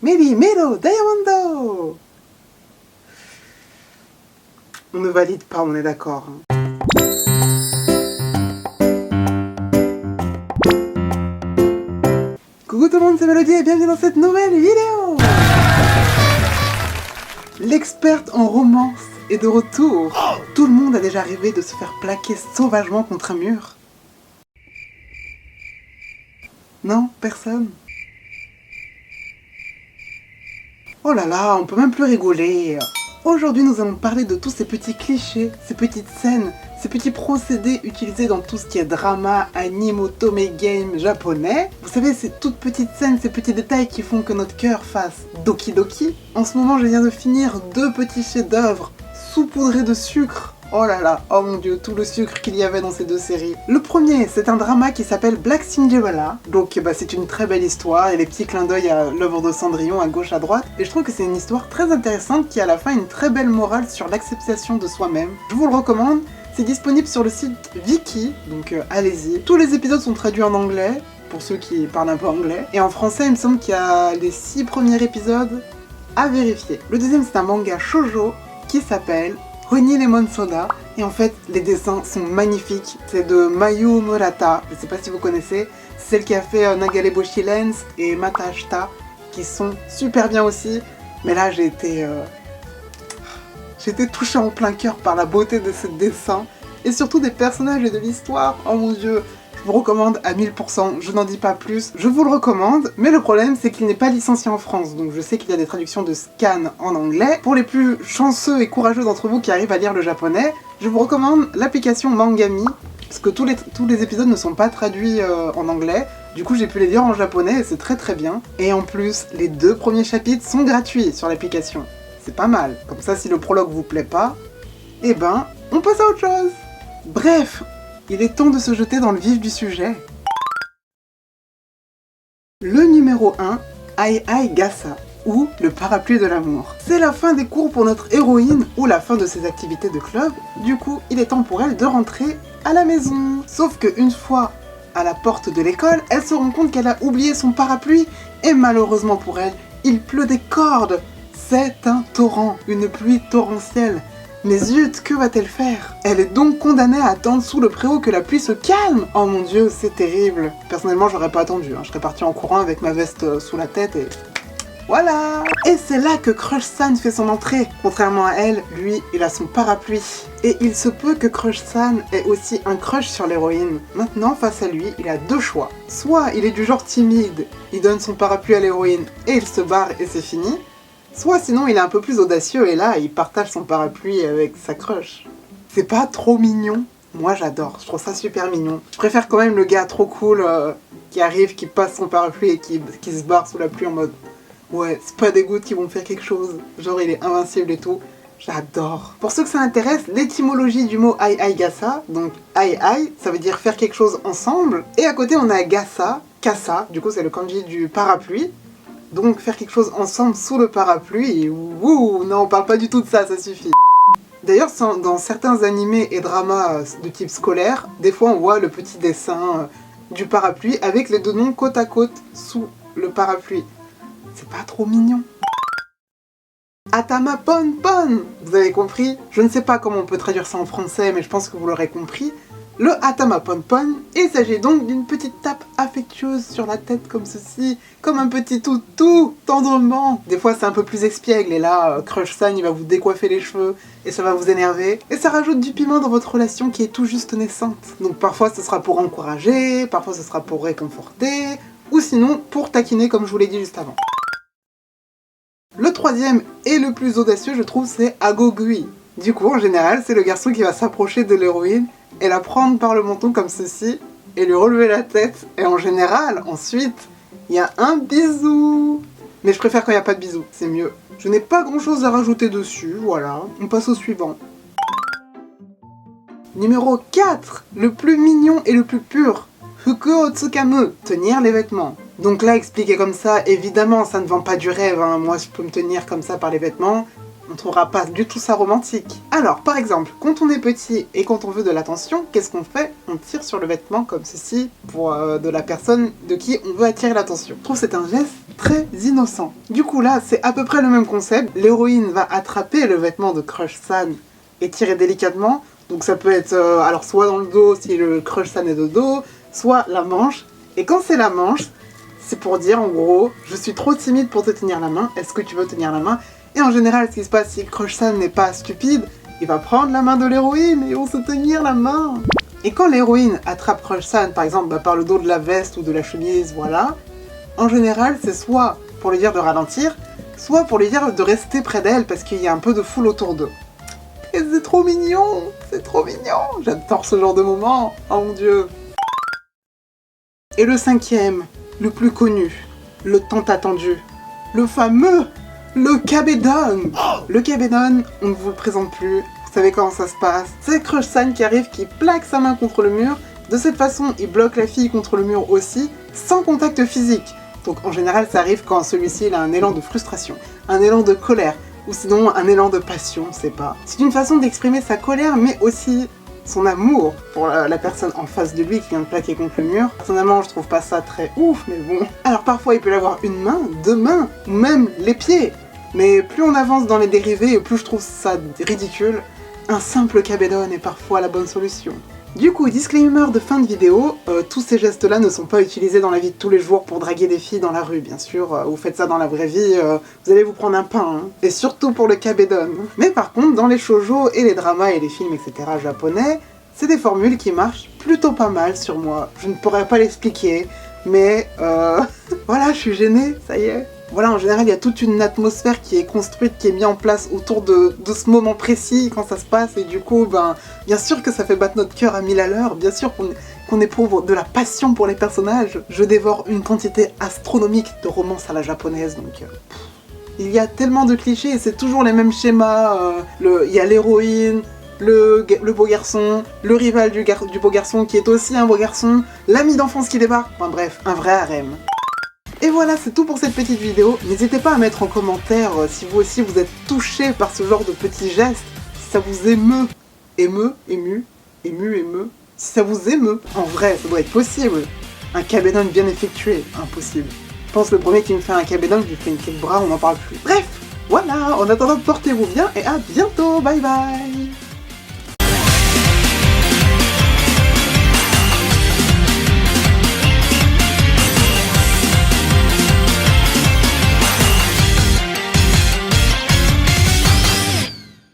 Meri Mero Diamondo. On ne valide pas, on est d'accord. Coucou tout le monde, c'est Mélodie et bienvenue dans cette nouvelle vidéo. L'experte en romance est de retour. Tout le monde a déjà rêvé de se faire plaquer sauvagement contre un mur. Non, personne. Oh là là, on peut même plus rigoler. Aujourd'hui, nous allons parler de tous ces petits clichés, ces petites scènes, ces petits procédés utilisés dans tout ce qui est drama, anime, otome, game japonais. Vous savez, ces toutes petites scènes, ces petits détails qui font que notre cœur fasse doki doki. En ce moment, je viens de finir 2 petits chefs-d'œuvre saupoudrés de sucre. Oh là là, oh mon dieu, tout le sucre qu'il y avait dans ces 2 séries. Le premier, c'est un drama qui s'appelle Black Cinderella. Donc c'est une très belle histoire et les petits clins d'œil à l'œuvre de Cendrillon à gauche à droite. Et je trouve que c'est une histoire très intéressante qui a à la fin une très belle morale sur l'acceptation de soi-même. Je vous le recommande, c'est disponible sur le site Viki, donc allez-y. Tous les épisodes sont traduits en anglais, pour ceux qui parlent un peu anglais. Et en français, il me semble qu'il y a les 6 premiers épisodes à vérifier. Le deuxième, c'est un manga shoujo qui s'appelle Honey Lemon Soda, et en fait les dessins sont magnifiques. C'est de Mayu Murata, je sais pas si vous connaissez, c'est celle qui a fait Nagare Boshi Lens et Matashita, qui sont super bien aussi. Mais là j'ai été touchée en plein cœur par la beauté de ce dessin, et surtout des personnages et de l'histoire. Oh mon dieu, je vous recommande à 1000%, je n'en dis pas plus, je vous le recommande, mais le problème c'est qu'il n'est pas licencié en France, donc je sais qu'il y a des traductions de scan en anglais. Pour les plus chanceux et courageux d'entre vous qui arrivent à lire le japonais, je vous recommande l'application Mangami, parce que tous les épisodes ne sont pas traduits en anglais, du coup j'ai pu les lire en japonais et c'est très très bien. Et en plus, les 2 premiers chapitres sont gratuits sur l'application, c'est pas mal. Comme ça, si le prologue vous plaît pas, eh ben, on passe à autre chose. Bref, il est temps de se jeter dans le vif du sujet. Le numéro 1, Ai Ai Gasa, ou le parapluie de l'amour. C'est la fin des cours pour notre héroïne, ou la fin de ses activités de club, du coup il est temps pour elle de rentrer à la maison. Sauf qu'une fois à la porte de l'école, elle se rend compte qu'elle a oublié son parapluie, et malheureusement pour elle, il pleut des cordes. C'est un torrent, une pluie torrentielle. Mais zut, que va-t-elle faire? Elle est donc condamnée à attendre sous le préau que la pluie se calme. Oh mon dieu, c'est terrible. Personnellement, j'aurais pas attendu, je serais partie en courant avec ma veste sous la tête et... voilà. Et c'est là que Crush-san fait son entrée. Contrairement à elle, lui, il a son parapluie. Et il se peut que Crush-san ait aussi un crush sur l'héroïne. Maintenant, face à lui, il a 2 choix. Soit il est du genre timide, il donne son parapluie à l'héroïne et il se barre et c'est fini. Soit sinon il est un peu plus audacieux et là il partage son parapluie avec sa crush. C'est pas trop mignon? Moi j'adore, je trouve ça super mignon. Je préfère quand même le gars trop cool qui arrive, qui passe son parapluie et qui se barre sous la pluie en mode ouais, c'est pas des gouttes qui vont faire quelque chose. Genre il est invincible et tout. J'adore. Pour ceux que ça intéresse, l'étymologie du mot Ai Ai Gasa, donc Ai Ai, ça veut dire faire quelque chose ensemble. Et à côté on a Gasa, Kasa, du coup c'est le kanji du parapluie. Donc faire quelque chose ensemble sous le parapluie, et ouh, non, on parle pas du tout de ça, ça suffit. D'ailleurs, dans certains animés et dramas de type scolaire, des fois on voit le petit dessin du parapluie avec les 2 noms côte à côte sous le parapluie. C'est pas trop mignon? Atama Pon Pon! Vous avez compris? Je ne sais pas comment on peut traduire ça en français, mais je pense que vous l'aurez compris. Le Atama Pon Pon, il s'agit donc d'une petite tape affectueuse sur la tête comme ceci, comme un petit toutou, tendrement. Des fois c'est un peu plus espiègle et là, Crush-san il va vous décoiffer les cheveux et ça va vous énerver. Et ça rajoute du piment dans votre relation qui est tout juste naissante. Donc parfois ce sera pour encourager, parfois ce sera pour réconforter, ou sinon pour taquiner comme je vous l'ai dit juste avant. Le troisième et le plus audacieux je trouve c'est Agogui. Du coup en général c'est le garçon qui va s'approcher de l'héroïne et la prendre par le menton comme ceci, et lui relever la tête, et en général, ensuite, il y a un bisou. Mais je préfère quand il n'y a pas de bisou, c'est mieux. Je n'ai pas grand chose à rajouter dessus, voilà, on passe au suivant. Numéro 4, le plus mignon et le plus pur, Fuku o Tsukamu, tenir les vêtements. Donc là, expliqué comme ça, évidemment, ça ne vend pas du rêve, hein. Moi je peux me tenir comme ça par les vêtements, On trouvera pas du tout ça romantique. Alors, par exemple, quand on est petit et quand on veut de l'attention, qu'est-ce qu'on fait? On tire sur le vêtement comme ceci pour de la personne de qui on veut attirer l'attention. Je trouve que c'est un geste très innocent. Du coup là, c'est à peu près le même concept. L'héroïne va attraper le vêtement de Crush-san et tirer délicatement. Donc ça peut être alors soit dans le dos si le Crush-san est de dos, soit la manche. Et quand c'est la manche, c'est pour dire en gros, je suis trop timide pour te tenir la main, est-ce que tu veux tenir la main? Et en général, ce qui se passe, si Crush-san n'est pas stupide, il va prendre la main de l'héroïne et ils vont se tenir la main. Et quand l'héroïne attrape Crush-san, par exemple, par le dos de la veste ou de la chemise, voilà, en général, c'est soit pour lui dire de ralentir, soit pour lui dire de rester près d'elle parce qu'il y a un peu de foule autour d'eux. Et c'est trop mignon, c'est trop mignon, j'adore ce genre de moment, oh mon dieu. Et le cinquième, le plus connu, le tant attendu, le fameux, le kabedon. Le kabedon, on ne vous le présente plus, vous savez comment ça se passe. C'est Crush-san qui arrive, qui plaque sa main contre le mur. De cette façon, il bloque la fille contre le mur aussi, sans contact physique. Donc en général, ça arrive quand celui-ci il a un élan de frustration, un élan de colère, ou sinon un élan de passion, on sait pas. C'est une façon d'exprimer sa colère, mais aussi son amour pour la personne en face de lui qui vient de plaquer contre le mur. Personnellement, je trouve pas ça très ouf, mais bon. Alors parfois, il peut y avoir une main, deux mains, ou même les pieds. Mais plus on avance dans les dérivés, plus je trouve ça ridicule. Un simple kabedon est parfois la bonne solution. Du coup, disclaimer de fin de vidéo, tous ces gestes-là ne sont pas utilisés dans la vie de tous les jours pour draguer des filles dans la rue, bien sûr. Vous faites ça dans la vraie vie, vous allez vous prendre un pain, hein. Et surtout pour le kabedon. Mais par contre, dans les shoujo et les dramas et les films, etc. japonais, c'est des formules qui marchent plutôt pas mal sur moi. Je ne pourrais pas l'expliquer, mais voilà, je suis gênée, ça y est. Voilà, en général, il y a toute une atmosphère qui est construite, qui est mise en place autour de ce moment précis, quand ça se passe, et du coup, ben, bien sûr que ça fait battre notre cœur à 1000 à l'heure, bien sûr qu'on éprouve de la passion pour les personnages. Je dévore une quantité astronomique de romances à la japonaise, donc... il y a tellement de clichés, et c'est toujours les mêmes schémas, il y a l'héroïne, le beau garçon, le rival du beau garçon qui est aussi un beau garçon, l'ami d'enfance qui débarque, enfin bref, un vrai harem. Et voilà, c'est tout pour cette petite vidéo. N'hésitez pas à mettre en commentaire si vous aussi vous êtes touché par ce genre de petits gestes, si ça vous émeut. Émeut, ému, émeut. Si ça vous émeut, en vrai, ça doit être possible. Un kabedon bien effectué, impossible. Je pense que le premier qui me fait un kabedon, je lui fais une clé de bras, on n'en parle plus. Bref, voilà, en attendant, portez-vous bien et à bientôt, bye bye.